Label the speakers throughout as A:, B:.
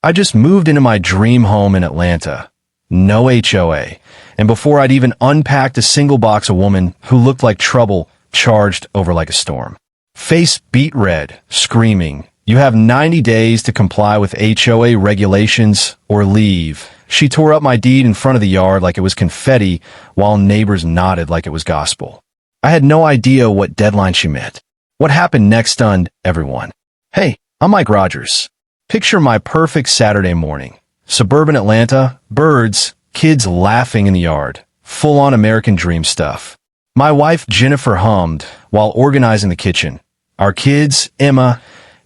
A: I just moved into my dream home in Atlanta. No HOA. And before I'd even unpacked a single box, a woman who looked like trouble charged over like a storm. Face beet red, screaming, "You have 90 days to comply with HOA regulations or leave." She tore up my deed in front of the yard like it was confetti, while neighbors nodded like it was gospel. I had no idea what deadline she meant. What happened next stunned everyone. Hey, I'm Mike Rogers. Picture my perfect Saturday morning. Suburban Atlanta, birds, kids laughing in the yard, full-on American dream stuff. My wife Jennifer hummed while organizing the kitchen. Our kids, Emma,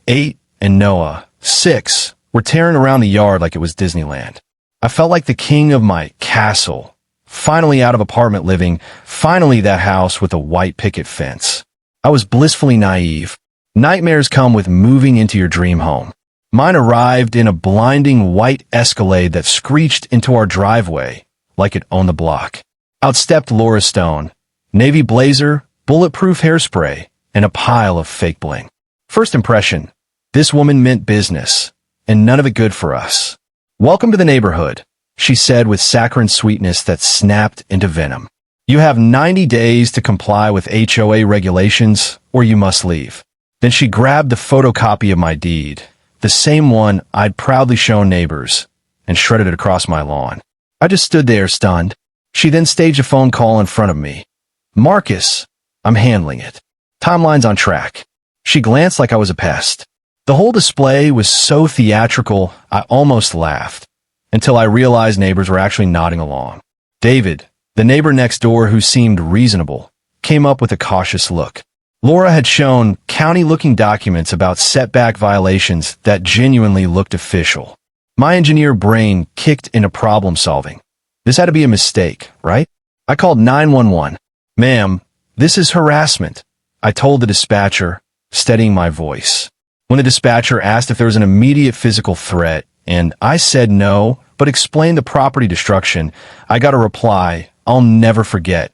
A: 8, and Noah, 6, were tearing around the yard like it was Disneyland. I felt like the king of my castle. Finally out of apartment living, finally that house with a white picket fence. I was blissfully naive. Nightmares come with moving into your dream home. Mine arrived in a blinding white Escalade that screeched into our driveway like it owned the block. Out stepped Laura Stone, navy blazer, bulletproof hairspray, and a pile of fake bling. First impression, this woman meant business, and none of it good for us. "Welcome to the neighborhood," she said with saccharine sweetness that snapped into venom. "You have 90 days to comply with HOA regulations, or you must leave." Then she grabbed the photocopy of my deed, the same one I'd proudly shown neighbors, and shredded it across my lawn. I just stood there stunned. She then staged a phone call in front of me. "Marcus, I'm handling it. Timeline's on track." She glanced like I was a pest. The whole display was so theatrical, I almost laughed, until I realized neighbors were actually nodding along. David, the neighbor next door who seemed reasonable, came up with a cautious look. Laura had shown county-looking documents about setback violations that genuinely looked official. My engineer brain kicked into problem-solving. This had to be a mistake, right? I called 911. "Ma'am, this is harassment," I told the dispatcher, steadying my voice. When the dispatcher asked if there was an immediate physical threat, and I said no, but explained the property destruction, I got a reply I'll never forget.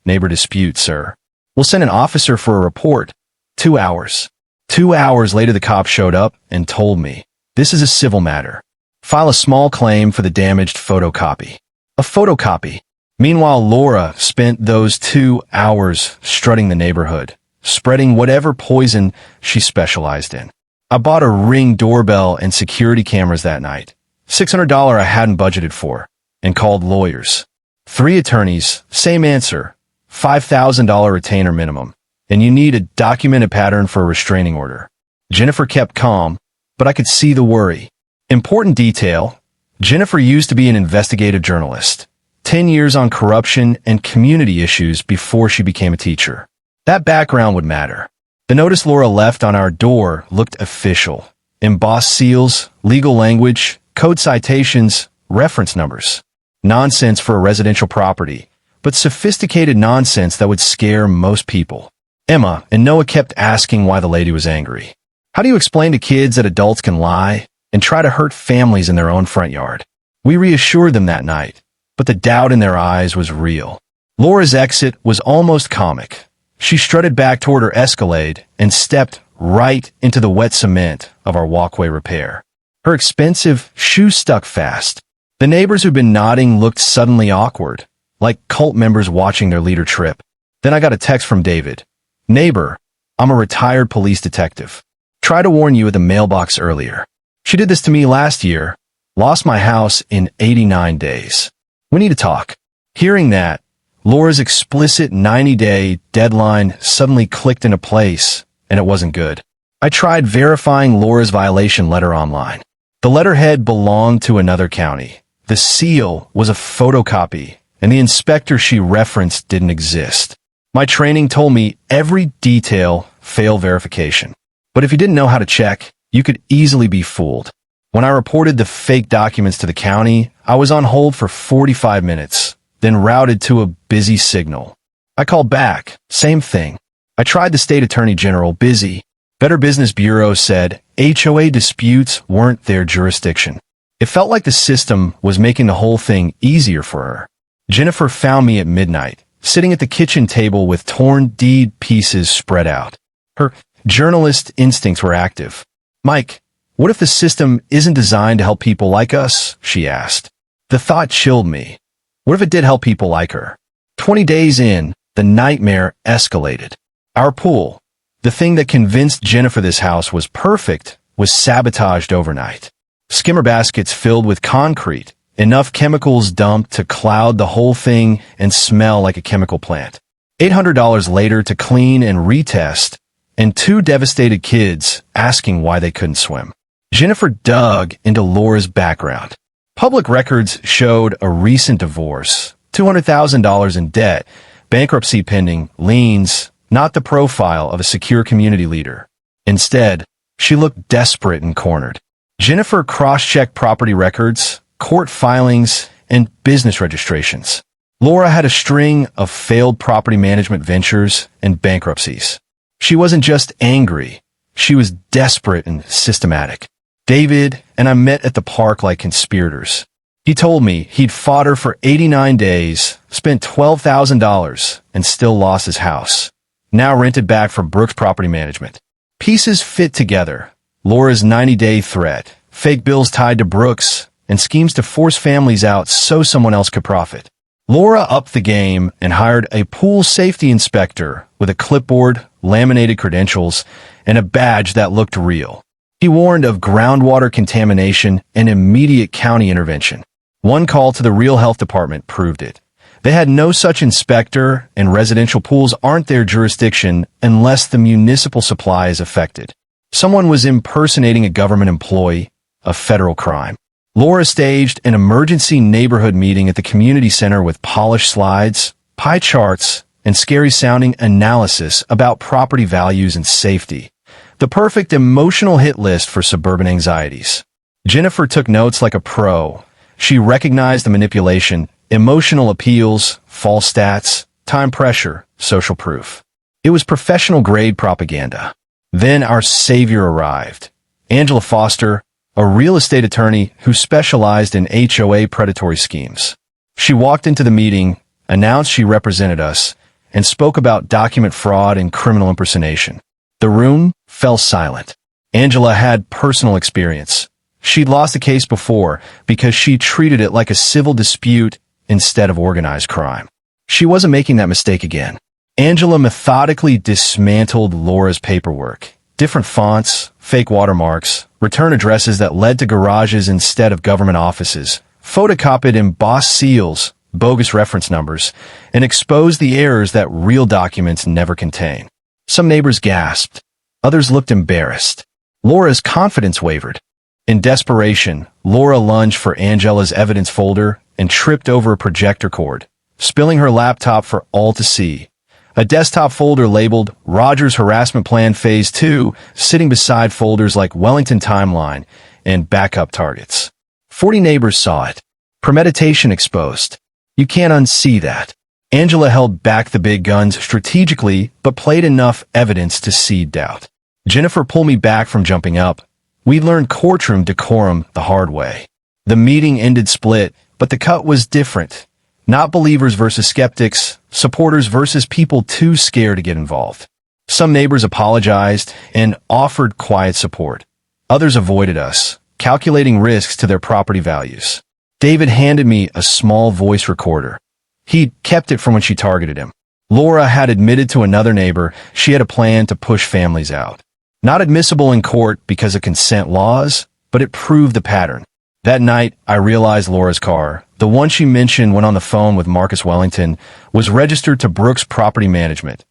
A: "Neighbor dispute, sir. We'll send an officer for a report." 2 hours. 2 hours later, the cop showed up and told me, "This is a civil matter. File a small claim for the damaged photocopy." A photocopy. Meanwhile, Laura spent those 2 hours strutting the neighborhood, spreading whatever poison she specialized in. I bought a Ring doorbell and security cameras that night, $600 I hadn't budgeted for, and called lawyers. 3 attorneys, same answer, $5,000 retainer minimum, and you need a documented pattern for a restraining order. Jennifer kept calm, but I could see the worry. Important detail, Jennifer used to be an investigative journalist, 10 years on corruption and community issues before she became a teacher. That background would matter. The notice Laura left on our door looked official. Embossed seals, legal language, code citations, reference numbers. Nonsense for a residential property, but sophisticated nonsense that would scare most people. Emma and Noah kept asking why the lady was angry. How do you explain to kids that adults can lie and try to hurt families in their own front yard? We reassured them that night, but the doubt in their eyes was real. Laura's exit was almost comic. She strutted back toward her Escalade and stepped right into the wet cement of our walkway repair. Her expensive shoes stuck fast. The neighbors who'd been nodding looked suddenly awkward, like cult members watching their leader trip. Then I got a text from David. "Neighbor, I'm a retired police detective. Tried to warn you at the mailbox earlier. She did this to me last year. Lost my house in 89 days. We need to talk." Hearing that, Laura's explicit 90-day deadline suddenly clicked into place, and it wasn't good. I tried verifying Laura's violation letter online. The letterhead belonged to another county. The seal was a photocopy, and the inspector she referenced didn't exist. My training told me every detail failed verification. But if you didn't know how to check, you could easily be fooled. When I reported the fake documents to the county, I was on hold for 45 minutes. Then routed to a busy signal. I called back, same thing. I tried the state attorney general, busy. Better Business Bureau said HOA disputes weren't their jurisdiction. It felt like the system was making the whole thing easier for her. Jennifer found me at midnight, sitting at the kitchen table with torn deed pieces spread out. Her journalist instincts were active. "Mike, What if the system isn't designed to help people like us? She asked. The thought chilled me. What if it did help people like her? 20 days in, the nightmare escalated. Our pool, the thing that convinced Jennifer this house was perfect, was sabotaged overnight. Skimmer baskets filled with concrete, enough chemicals dumped to cloud the whole thing and smell like a chemical plant. $800 later to clean and retest, and 2 devastated kids asking why they couldn't swim. Jennifer dug into Laura's background. Public records showed a recent divorce, $200,000 in debt, bankruptcy pending, liens, not the profile of a secure community leader. Instead, she looked desperate and cornered. Jennifer cross-checked property records, court filings, and business registrations. Laura had a string of failed property management ventures and bankruptcies. She wasn't just angry, she was desperate and systematic. David and I met at the park like conspirators. He told me he'd fought her for 89 days, spent $12,000, and still lost his house. Now rented back from Brooks Property Management. Pieces fit together. Laura's 90-day threat, fake bills tied to Brooks, and schemes to force families out so someone else could profit. Laura upped the game and hired a pool safety inspector with a clipboard, laminated credentials, and a badge that looked real. He warned of groundwater contamination and immediate county intervention. One call to the Real Health Department proved it. They had no such inspector, and residential pools aren't their jurisdiction unless the municipal supply is affected. Someone was impersonating a government employee, a federal crime. Laura staged an emergency neighborhood meeting at the community center with polished slides, pie charts, and scary-sounding analysis about property values and safety. The perfect emotional hit list for suburban anxieties. Jennifer took notes like a pro. She recognized the manipulation, emotional appeals, false stats, time pressure, social proof. It was professional-grade propaganda. Then our savior arrived. Angela Foster, a real estate attorney who specialized in HOA predatory schemes. She walked into the meeting, announced she represented us, and spoke about document fraud and criminal impersonation. The room fell silent. Angela had personal experience. She'd lost a case before because she treated it like a civil dispute instead of organized crime. She wasn't making that mistake again. Angela methodically dismantled Laura's paperwork. Different fonts, fake watermarks, return addresses that led to garages instead of government offices, photocopied embossed seals, bogus reference numbers, and exposed the errors that real documents never contain. Some neighbors gasped. Others looked embarrassed. Laura's confidence wavered. In desperation, Laura lunged for Angela's evidence folder and tripped over a projector cord, spilling her laptop for all to see. A desktop folder labeled Rogers Harassment Plan Phase 2 sitting beside folders like Wellington Timeline and Backup Targets. 40 neighbors saw it. Premeditation exposed. You can't unsee that. Angela held back the big guns strategically, but played enough evidence to seed doubt. Jennifer pulled me back from jumping up. We learned courtroom decorum the hard way. The meeting ended split, but the cut was different. Not believers versus skeptics, supporters versus people too scared to get involved. Some neighbors apologized and offered quiet support. Others avoided us, calculating risks to their property values. David handed me a small voice recorder. He'd kept it from when she targeted him. Laura had admitted to another neighbor she had a plan to push families out. Not admissible in court because of consent laws, but it proved the pattern. That night, I realized Laura's car, the one she mentioned when on the phone with Marcus Wellington, was registered to Brooks Property Management,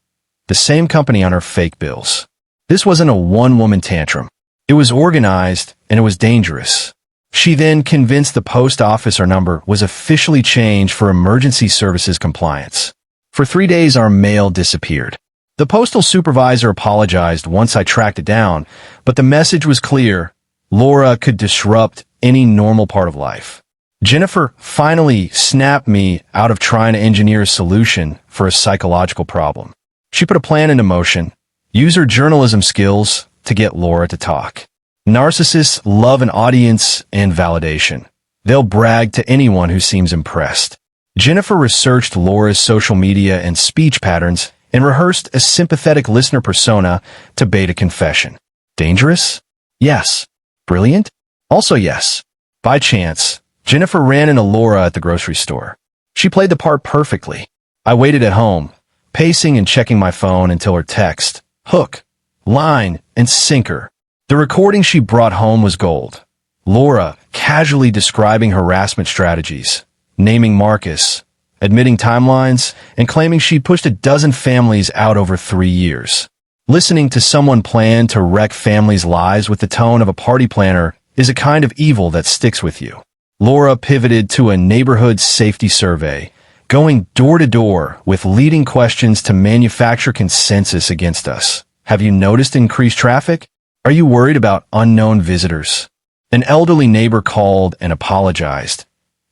A: the same company on her fake bills. This wasn't a one-woman tantrum. It was organized, and it was dangerous. She then convinced the post office our number was officially changed for emergency services compliance. For 3 days, our mail disappeared. The postal supervisor apologized once I tracked it down, but the message was clear. Laura could disrupt any normal part of life. Jennifer finally snapped me out of trying to engineer a solution for a psychological problem. She put a plan into motion, used her journalism skills to get Laura to talk. Narcissists love an audience and validation. They'll brag to anyone who seems impressed. Jennifer researched Laura's social media and speech patterns and rehearsed a sympathetic listener persona to bait a confession. Dangerous? Yes. Brilliant? Also yes. By chance, Jennifer ran into Laura at the grocery store. She played the part perfectly. I waited at home, pacing and checking my phone until her text, hook, line, and sinker. The recording she brought home was gold. Laura casually describing harassment strategies, naming Marcus, admitting timelines, and claiming she'd pushed a dozen families out over 3 years. Listening to someone plan to wreck families' lives with the tone of a party planner is a kind of evil that sticks with you. Laura pivoted to a neighborhood safety survey, going door to door with leading questions to manufacture consensus against us. Have you noticed increased traffic? Are you worried about unknown visitors? An elderly neighbor called and apologized.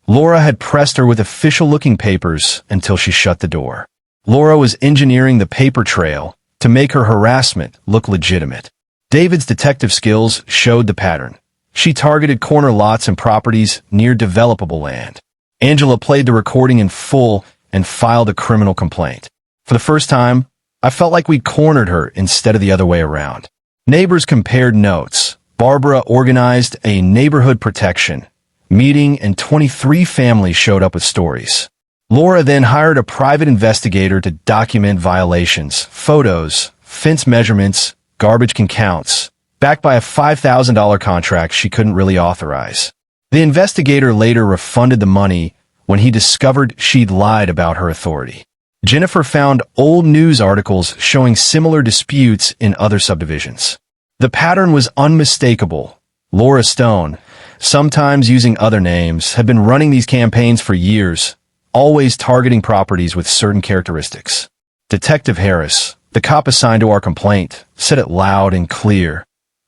A: Laura had pressed her with official-looking papers until she shut the door. Laura was engineering the paper trail to make her harassment look legitimate. David's detective skills showed the pattern. She targeted corner lots and properties near developable land. Angela played the recording in full and filed a criminal complaint. For the first time, I felt like we'd cornered her instead of the other way around. Neighbors compared notes. Barbara organized a neighborhood protection meeting and 23 families showed up with stories. Laura then hired a private investigator to document violations, photos, fence measurements, garbage can counts, backed by a $5,000 contract she couldn't really authorize. The investigator later refunded the money when he discovered she'd lied about her authority. Jennifer found old news articles showing similar disputes in other subdivisions. The pattern was unmistakable. Laura Stone, sometimes using other names, had been running these campaigns for years, always targeting properties with certain characteristics. Detective Harris, the cop assigned to our complaint, said it loud and clear.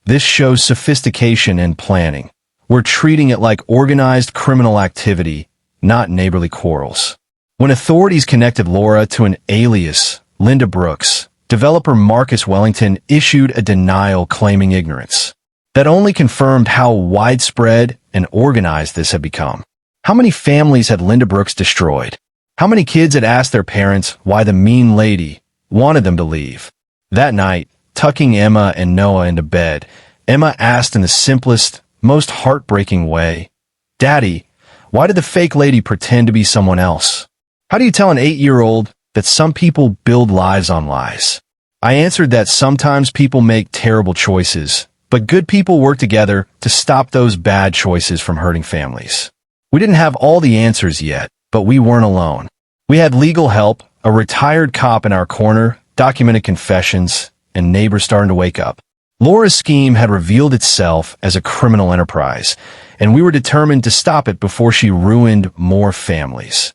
A: This shows sophistication and planning. We're treating it like organized criminal activity, not neighborly quarrels. When authorities connected Laura to an alias, Linda Brooks, developer Marcus Wellington issued a denial claiming ignorance. That only confirmed how widespread and organized this had become. How many families had Linda Brooks destroyed? How many kids had asked their parents why the mean lady wanted them to leave? That night, tucking Emma and Noah into bed, Emma asked in the simplest, most heartbreaking way, "Daddy, why did the fake lady pretend to be someone else?" How do you tell an 8-year-old that some people build lives on lies? I answered that sometimes people make terrible choices, but good people work together to stop those bad choices from hurting families. We didn't have all the answers yet, but we weren't alone. We had legal help, a retired cop in our corner, documented confessions, and neighbors starting to wake up. Laura's scheme had revealed itself as a criminal enterprise, and we were determined to stop it before she ruined more families.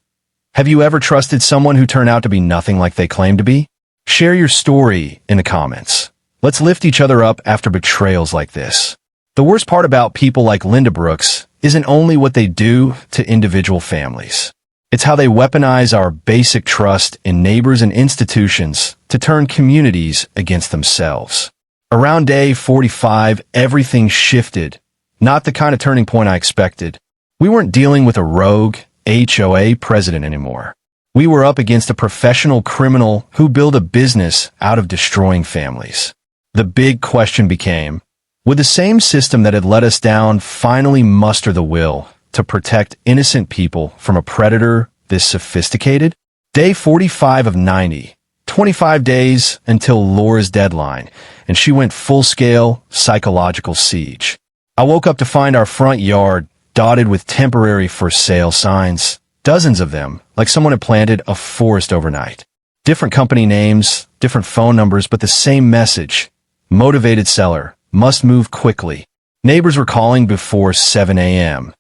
A: Have you ever trusted someone who turned out to be nothing like they claimed to be? Share your story in the comments. Let's lift each other up after betrayals like this. The worst part about people like Linda Brooks isn't only what they do to individual families. It's how they weaponize our basic trust in neighbors and institutions to turn communities against themselves. Around day 45, everything shifted. Not the kind of turning point I expected. We weren't dealing with a rogue HOA president anymore. We were up against a professional criminal who built a business out of destroying families. The big question became, would the same system that had let us down finally muster the will to protect innocent people from a predator this sophisticated? Day 45 of 90, 25 days until Laura's deadline, and she went full-scale psychological siege. I woke up to find our front yard dotted with temporary for sale signs, dozens of them, like someone had planted a forest overnight. Different company names, different phone numbers, but the same message. Motivated seller, must move quickly. Neighbors were calling before 7 a.m.,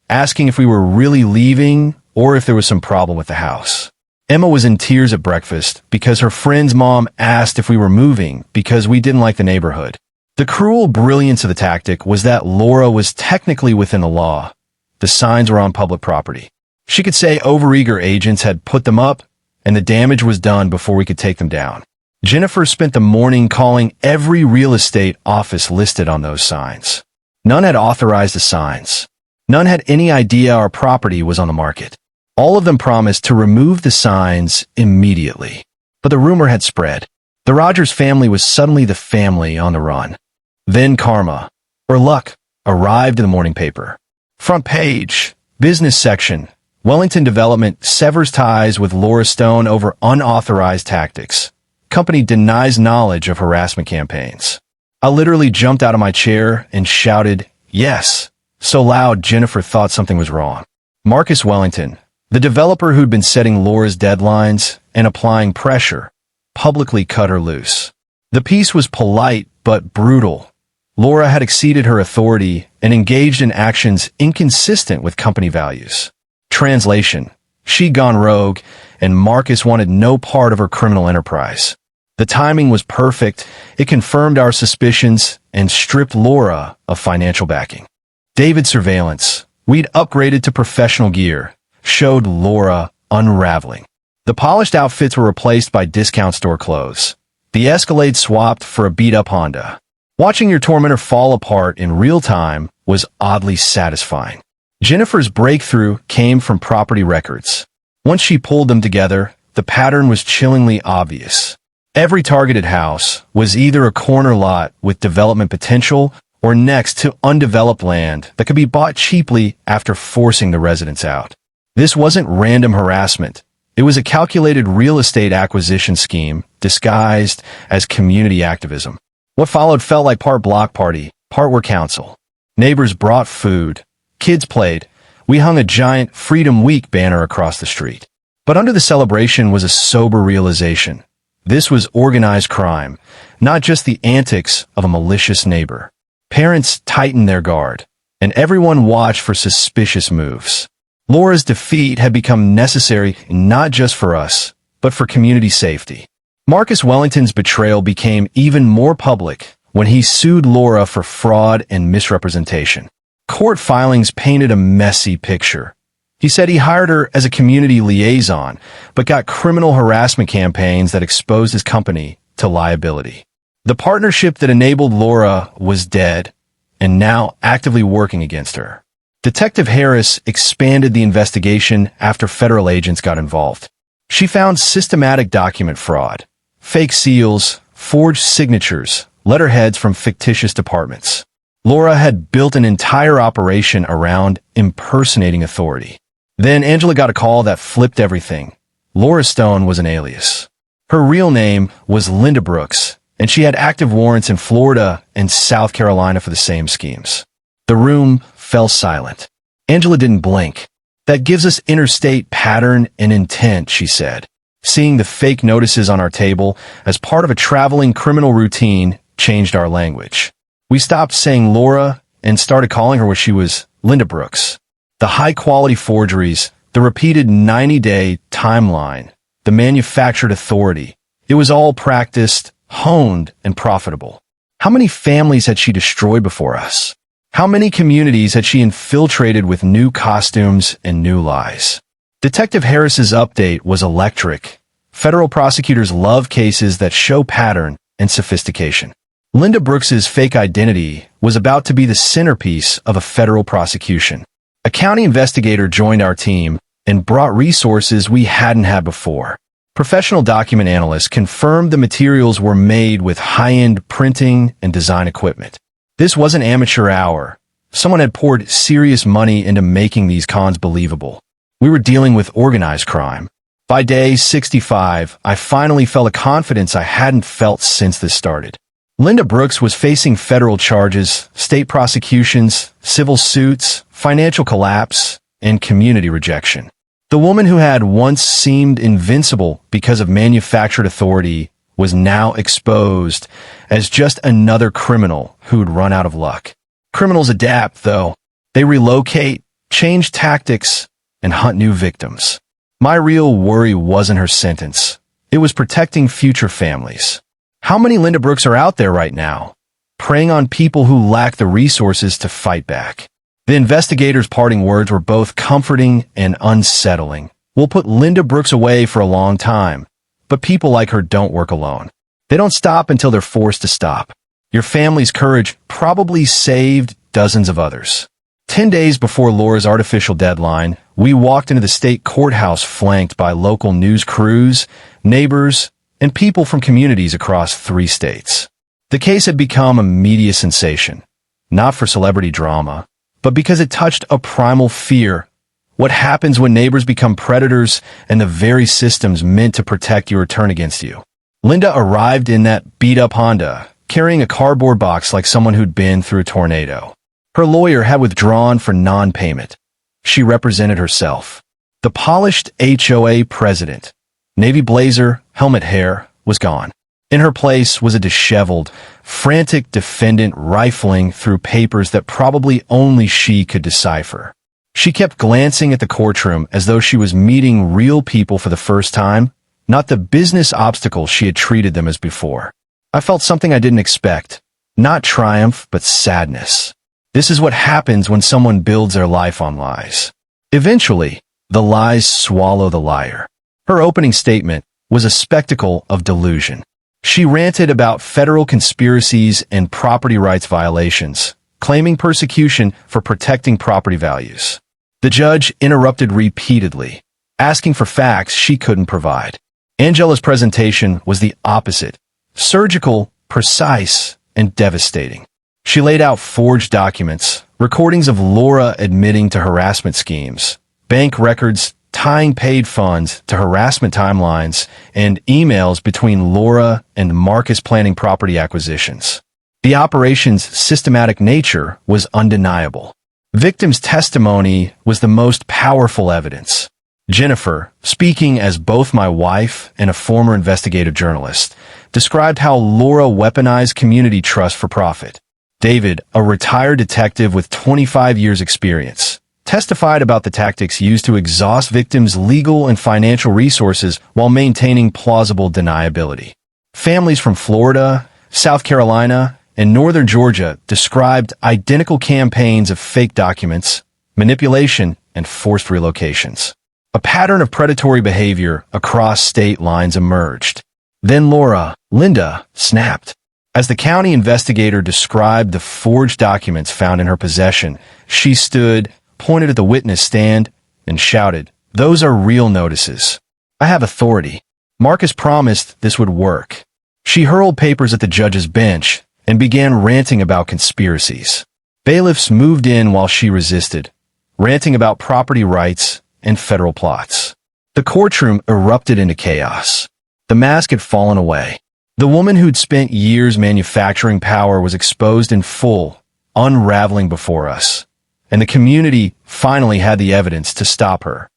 A: asking if we were really leaving or if there was some problem with the house. Emma was in tears at breakfast because her friend's mom asked if we were moving because we didn't like the neighborhood. The cruel brilliance of the tactic was that Laura was technically within the law. The signs were on public property. She could say overeager agents had put them up, and the damage was done before we could take them down. Jennifer spent the morning calling every real estate office listed on those signs. None had authorized the signs. None had any idea our property was on the market. All of them promised to remove the signs immediately. But the rumor had spread. The Rogers family was suddenly the family on the run. Then karma, or luck, arrived in the morning paper. Front page, business section. Wellington Development severs ties with Laura Stone over unauthorized tactics. Company denies knowledge of harassment campaigns. I literally jumped out of my chair and shouted, "Yes," so loud Jennifer thought something was wrong. Marcus Wellington, the developer who'd been setting Laura's deadlines and applying pressure, publicly cut her loose. The piece was polite but brutal. Laura had exceeded her authority and engaged in actions inconsistent with company values. Translation: she'd gone rogue, and Marcus wanted no part of her criminal enterprise. The timing was perfect. It confirmed our suspicions and stripped Laura of financial backing. David surveillance. We'd upgraded to professional gear, showed Laura unraveling. The polished outfits were replaced by discount store clothes. The Escalade swapped for a beat-up Honda. Watching your tormentor fall apart in real time was oddly satisfying. Jennifer's breakthrough came from property records. Once she pulled them together, the pattern was chillingly obvious. Every targeted house was either a corner lot with development potential or next to undeveloped land that could be bought cheaply after forcing the residents out. This wasn't random harassment. It was a calculated real estate acquisition scheme disguised as community activism. What followed felt like part block party, part work council. Neighbors brought food. Kids played. We hung a giant Freedom Week banner across the street. But under the celebration was a sober realization. This was organized crime, not just the antics of a malicious neighbor. Parents tightened their guard, and everyone watched for suspicious moves. Laura's defeat had become necessary not just for us, but for community safety. Marcus Wellington's betrayal became even more public when he sued Laura for fraud and misrepresentation. Court filings painted a messy picture. He said he hired her as a community liaison, but got criminal harassment campaigns that exposed his company to liability. The partnership that enabled Laura was dead, and now actively working against her. Detective Harris expanded the investigation after federal agents got involved. She found systematic document fraud, fake seals, forged signatures, letterheads from fictitious departments. Laura had built an entire operation around impersonating authority. Then Angela got a call that flipped everything. Laura Stone was an alias. Her real name was Linda Brooks, and she had active warrants in Florida and South Carolina for the same schemes. The room fell silent. Angela didn't blink. "That gives us interstate pattern and intent," she said. Seeing the fake notices on our table as part of a traveling criminal routine changed our language. We stopped saying Laura and started calling her what she was, Linda Brooks. The high-quality forgeries, the repeated 90-day timeline, the manufactured authority. It was all practiced, honed, and profitable. How many families had she destroyed before us? How many communities had she infiltrated with new costumes and new lies? Detective Harris's update was electric. Federal prosecutors love cases that show pattern and sophistication. Linda Brooks's fake identity was about to be the centerpiece of a federal prosecution. A county investigator joined our team and brought resources we hadn't had before. Professional document analysts confirmed the materials were made with high-end printing and design equipment. This wasn't amateur hour. Someone had poured serious money into making these cons believable. We were dealing with organized crime. By day 65, I finally felt a confidence I hadn't felt since this started. Linda Brooks was facing federal charges, state prosecutions, civil suits, financial collapse, and community rejection. The woman who had once seemed invincible because of manufactured authority was now exposed as just another criminal who'd run out of luck. Criminals adapt, though. They relocate, change tactics, and hunt new victims. My real worry wasn't her sentence. It was protecting future families. How many Linda Brooks are out there right now, preying on people who lack the resources to fight back? The investigators' parting words were both comforting and unsettling. "We'll put Linda Brooks away for a long time, but people like her don't work alone. They don't stop until they're forced to stop. Your family's courage probably saved dozens of others." 10 days before Laura's artificial deadline, we walked into the state courthouse flanked by local news crews, neighbors, and people from communities across 3 states. The case had become a media sensation. not for celebrity drama, but because it touched a primal fear. What happens when neighbors become predators and the very systems meant to protect you turn against you? Linda arrived in that beat-up Honda, carrying a cardboard box like someone who'd been through a tornado. Her lawyer had withdrawn for non-payment. She represented herself. The polished HOA president, navy blazer, helmet hair, was gone. In her place was a disheveled, frantic defendant rifling through papers that probably only she could decipher. She kept glancing at the courtroom as though she was meeting real people for the first time, not the business obstacles she had treated them as before. I felt something I didn't expect. Not triumph, but sadness. This is what happens when someone builds their life on lies. Eventually, the lies swallow the liar. Her opening statement was a spectacle of delusion. She ranted about federal conspiracies and property rights violations, claiming persecution for protecting property values. The judge interrupted repeatedly, asking for facts she couldn't provide. Angela's presentation was the opposite, surgical, precise, and devastating. She laid out forged documents, recordings of Laura admitting to harassment schemes, bank records tying paid funds to harassment timelines, and emails between Laura and Marcus planning property acquisitions. The operation's systematic nature was undeniable. Victims' testimony was the most powerful evidence. Jennifer, speaking as both my wife and a former investigative journalist, described how Laura weaponized community trust for profit. David, a retired detective with 25 years' experience, testified about the tactics used to exhaust victims' legal and financial resources while maintaining plausible deniability. Families from Florida, South Carolina, and northern Georgia described identical campaigns of fake documents, manipulation, and forced relocations. A pattern of predatory behavior across state lines emerged. Then Linda, snapped. As the county investigator described the forged documents found in her possession, she stood, pointed at the witness stand, and shouted, "Those are real notices. I have authority. Marcus promised this would work." She hurled papers at the judge's bench and began ranting about conspiracies. Bailiffs moved in while she resisted, ranting about property rights and federal plots. The courtroom erupted into chaos. The mask had fallen away. The woman who'd spent years manufacturing power was exposed in full, unraveling before us. And the community finally had the evidence to stop her.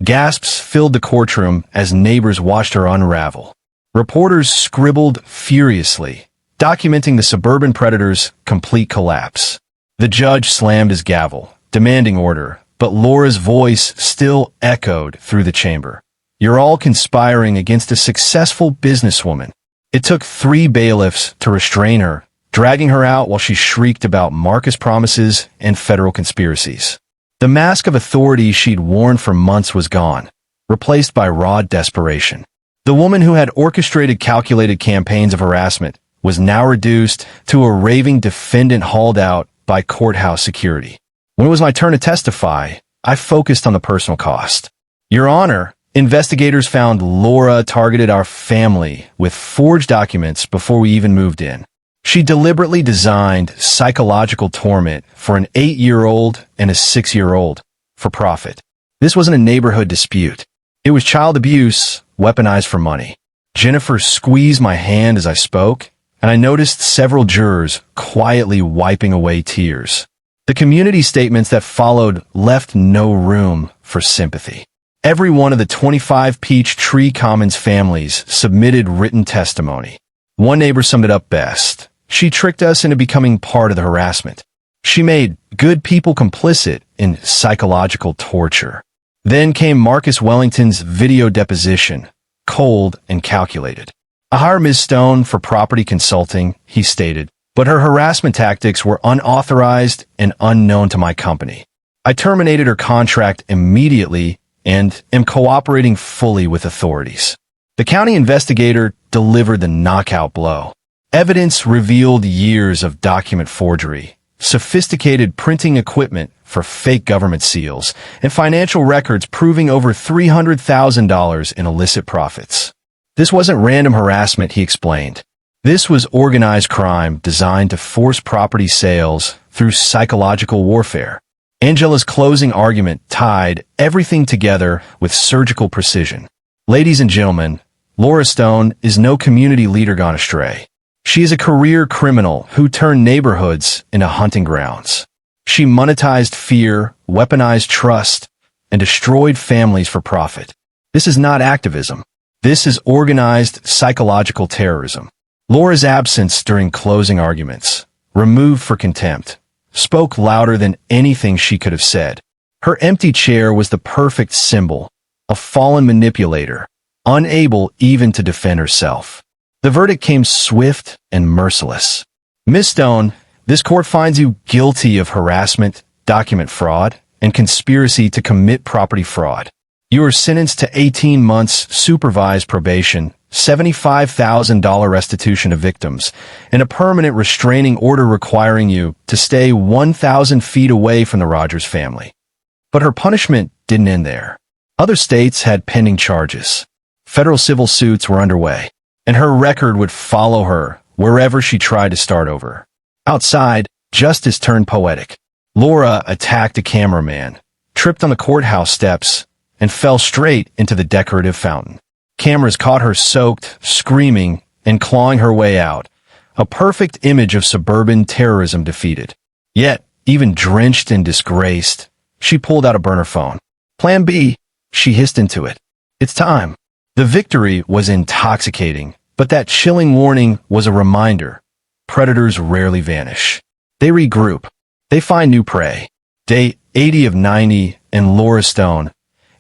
A: Gasps filled the courtroom as neighbors watched her unravel. Reporters scribbled furiously, documenting the suburban predator's complete collapse. The judge slammed his gavel, demanding order, but Laura's voice still echoed through the chamber. "You're all conspiring against a successful businesswoman." It took 3 bailiffs to restrain her, dragging her out while she shrieked about Marcus promises and federal conspiracies. The mask of authority she'd worn for months was gone, replaced by raw desperation. The woman who had orchestrated calculated campaigns of harassment was now reduced to a raving defendant hauled out by courthouse security. When it was my turn to testify, I focused on the personal cost. "Your Honor, investigators found Laura targeted our family with forged documents before we even moved in. She deliberately designed psychological torment for an 8-year-old and a 6-year-old for profit. This wasn't a neighborhood dispute. It was child abuse, weaponized for money." Jennifer squeezed my hand as I spoke, and I noticed several jurors quietly wiping away tears. The community statements that followed left no room for sympathy. Every one of the 25 Peachtree Commons families submitted written testimony. One neighbor summed it up best. "She tricked us into becoming part of the harassment. She made good people complicit in psychological torture." Then came Marcus Wellington's video deposition, cold and calculated. "I hire Ms. Stone for property consulting," he stated, "but her harassment tactics were unauthorized and unknown to my company. I terminated her contract immediately and am cooperating fully with authorities." The county investigator delivered the knockout blow. Evidence revealed years of document forgery, sophisticated printing equipment for fake government seals, and financial records proving over $300,000 in illicit profits. "This wasn't random harassment," he explained. This was organized crime designed to force property sales through psychological warfare. Angela's closing argument tied everything together with surgical precision. Ladies and gentlemen, Laura Stone is no community leader gone astray. She is a career criminal who turned neighborhoods into hunting grounds. She monetized fear, weaponized trust, and destroyed families for profit. This is not activism. This is organized psychological terrorism. Laura's absence during closing arguments, removed for contempt, spoke louder than anything she could have said. Her empty chair was the perfect symbol, a fallen manipulator, unable even to defend herself. The verdict came swift and merciless. Ms. Stone, this court finds you guilty of harassment, document fraud, and conspiracy to commit property fraud. You are sentenced to 18 months supervised probation, $75,000 restitution to victims, and a permanent restraining order requiring you to stay 1,000 feet away from the Rogers family. But her punishment didn't end there. Other states had pending charges. Federal civil suits were underway, and her record would follow her wherever she tried to start over. Outside, justice turned poetic. Laura attacked a cameraman, tripped on the courthouse steps, and fell straight into the decorative fountain. Cameras caught her soaked, screaming, and clawing her way out, a perfect image of suburban terrorism defeated. Yet, even drenched and disgraced, she pulled out a burner phone. Plan B, she hissed into it. It's time. The victory was intoxicating, but that chilling warning was a reminder. Predators rarely vanish. They regroup. They find new prey. Day 80 of 90, and Laura Stone,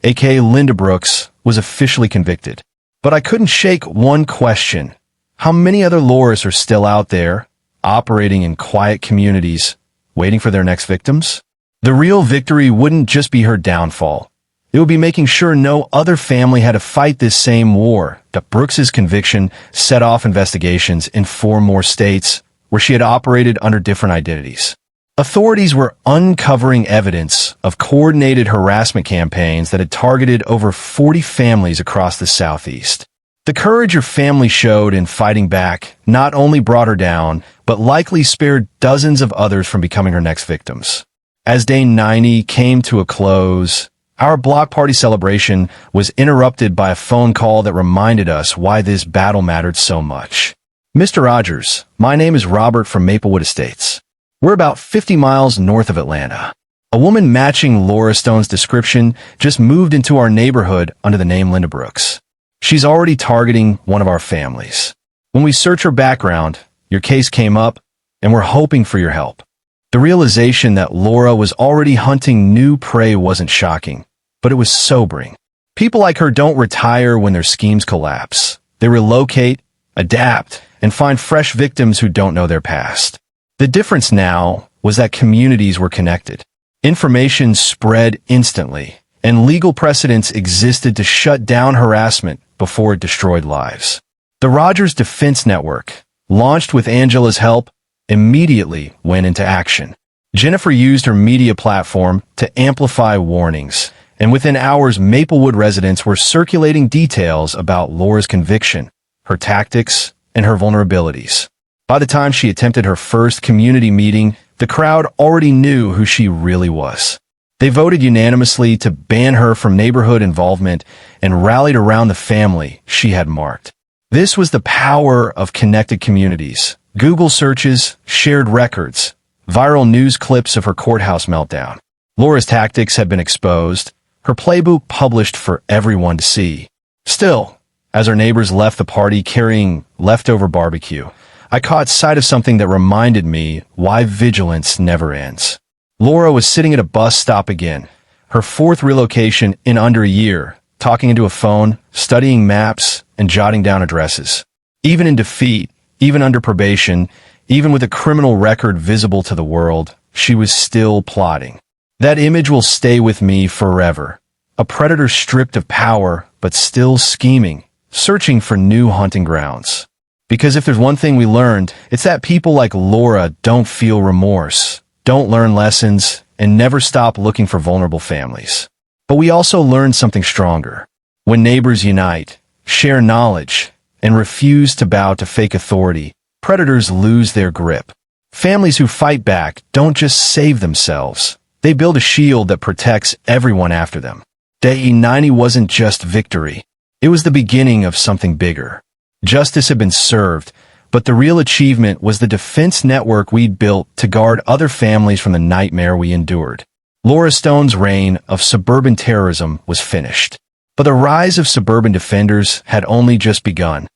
A: aka Linda Brooks, was officially convicted. But I couldn't shake one question. How many other Lauras are still out there, operating in quiet communities, waiting for their next victims? The real victory wouldn't just be her downfall. It would be making sure no other family had to fight this same war. That Brooks's conviction set off investigations in 4 more states where she had operated under different identities. Authorities were uncovering evidence of coordinated harassment campaigns that had targeted over 40 families across the Southeast. The courage her family showed in fighting back not only brought her down, but likely spared dozens of others from becoming her next victims. As day 90 came to a close, our block party celebration was interrupted by a phone call that reminded us why this battle mattered so much. Mr. Rogers, my name is Robert from Maplewood Estates. We're about 50 miles north of Atlanta. A woman matching Laura Stone's description just moved into our neighborhood under the name Linda Brooks. She's already targeting one of our families. When we search her background, your case came up, and we're hoping for your help. The realization that Laura was already hunting new prey wasn't shocking, but it was sobering. People like her don't retire when their schemes collapse. They relocate, adapt, and find fresh victims who don't know their past. The difference now was that communities were connected. Information spread instantly, and legal precedents existed to shut down harassment before it destroyed lives. The Rogers Defense Network, launched with Angela's help, immediately went into action. Jennifer used her media platform to amplify warnings, and within hours Maplewood residents were circulating details about Laura's conviction, her tactics, and her vulnerabilities. By the time she attempted her first community meeting, the crowd already knew who she really was. They voted unanimously to ban her from neighborhood involvement and rallied around the family she had marked. This was the power of connected communities. Google searches, shared records, viral news clips of her courthouse meltdown. Laura's tactics had been exposed, her playbook published for everyone to see. Still, as her neighbors left the party carrying leftover barbecue, I caught sight of something that reminded me why vigilance never ends. Laura was sitting at a bus stop again, her 4th relocation in under a year, talking into a phone, studying maps, and jotting down addresses. Even in defeat, even under probation, even with a criminal record visible to the world, she was still plotting. That image will stay with me forever. A predator stripped of power, but still scheming, searching for new hunting grounds. Because if there's one thing we learned, it's that people like Laura don't feel remorse, don't learn lessons, and never stop looking for vulnerable families. But we also learned something stronger. When neighbors unite, share knowledge, and refuse to bow to fake authority, predators lose their grip. Families who fight back don't just save themselves. They build a shield that protects everyone after them. Day 90 wasn't just victory. It was the beginning of something bigger. Justice had been served, but the real achievement was the defense network we'd built to guard other families from the nightmare we endured. Laura Stone's reign of suburban terrorism was finished. But the rise of suburban defenders had only just begun.